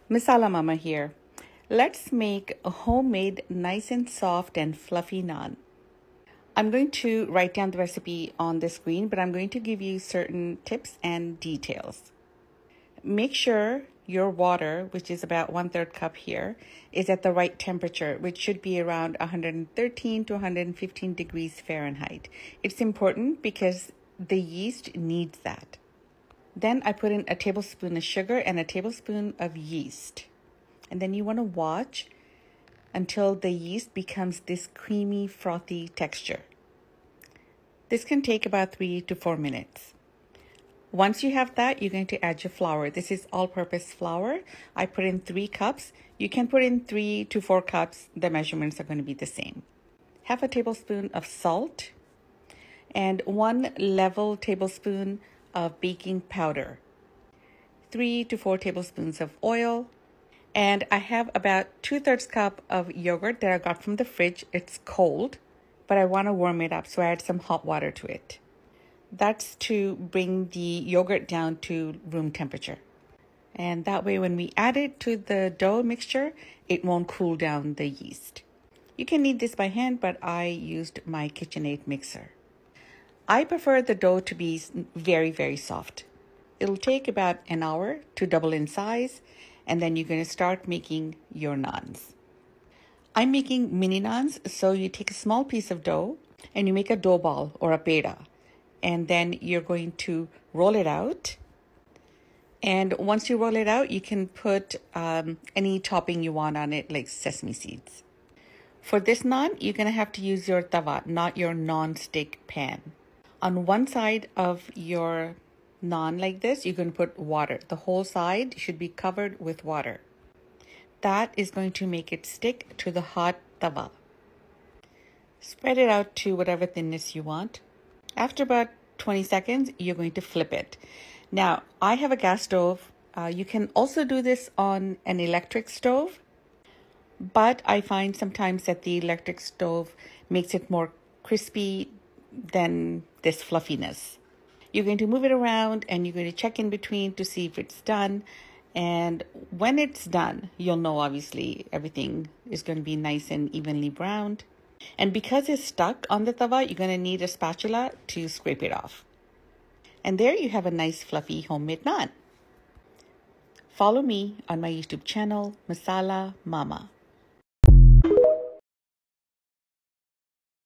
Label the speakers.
Speaker 1: Masala Mama here. Let's make a homemade nice and soft and fluffy naan. I'm going to write down the recipe on the screen, but I'm going to give you certain tips and details. Make sure your water, which is about 1/3 cup here, is at the right temperature, which should be around 113 to 115 degrees Fahrenheit. It's important because the yeast needs that. Then I put in a tablespoon of sugar and a tablespoon of yeast. And then you want to watch until the yeast becomes this creamy, frothy texture. This can take about 3 to 4 minutes. Once you have that, you're going to add your flour. This is all-purpose flour. I put in 3 cups. You can put in 3 to 4 cups. The measurements are going to be the same. Half a tablespoon of salt and 1 level tablespoon of baking powder, 3 to 4 tablespoons of oil, and I have about 2/3 cup of yogurt that I got from the fridge. It's cold, but I want to warm it up, so I add some hot water to it. That's to bring the yogurt down to room temperature. And that way when we add it to the dough mixture, it won't cool down the yeast. You can knead this by hand, but I used my KitchenAid mixer. I prefer the dough to be very, very soft. It'll take about an hour to double in size, and then you're going to start making your naans. I'm making mini naans, so you take a small piece of dough and you make a dough ball or a peda, and then you're going to roll it out. And once you roll it out, you can put any topping you want on it, like sesame seeds. For this naan, you're going to have to use your tawa, not your non-stick pan. On one side of your naan like this, you're going to put water. The whole side should be covered with water. That is going to make it stick to the hot tawa. Spread it out to whatever thinness you want. After about 20 seconds, you're going to flip it. Now, I have a gas stove. You can also do this on an electric stove, but I find sometimes that the electric stove makes it more crispy than this fluffiness. You're going to move it around and you're going to check in between to see if it's done. And when it's done, you'll know obviously everything is going to be nice and evenly browned. And because it's stuck on the tawa, you're going to need a spatula to scrape it off. And there you have a nice fluffy homemade naan. Follow me on my YouTube channel, Masala Mama.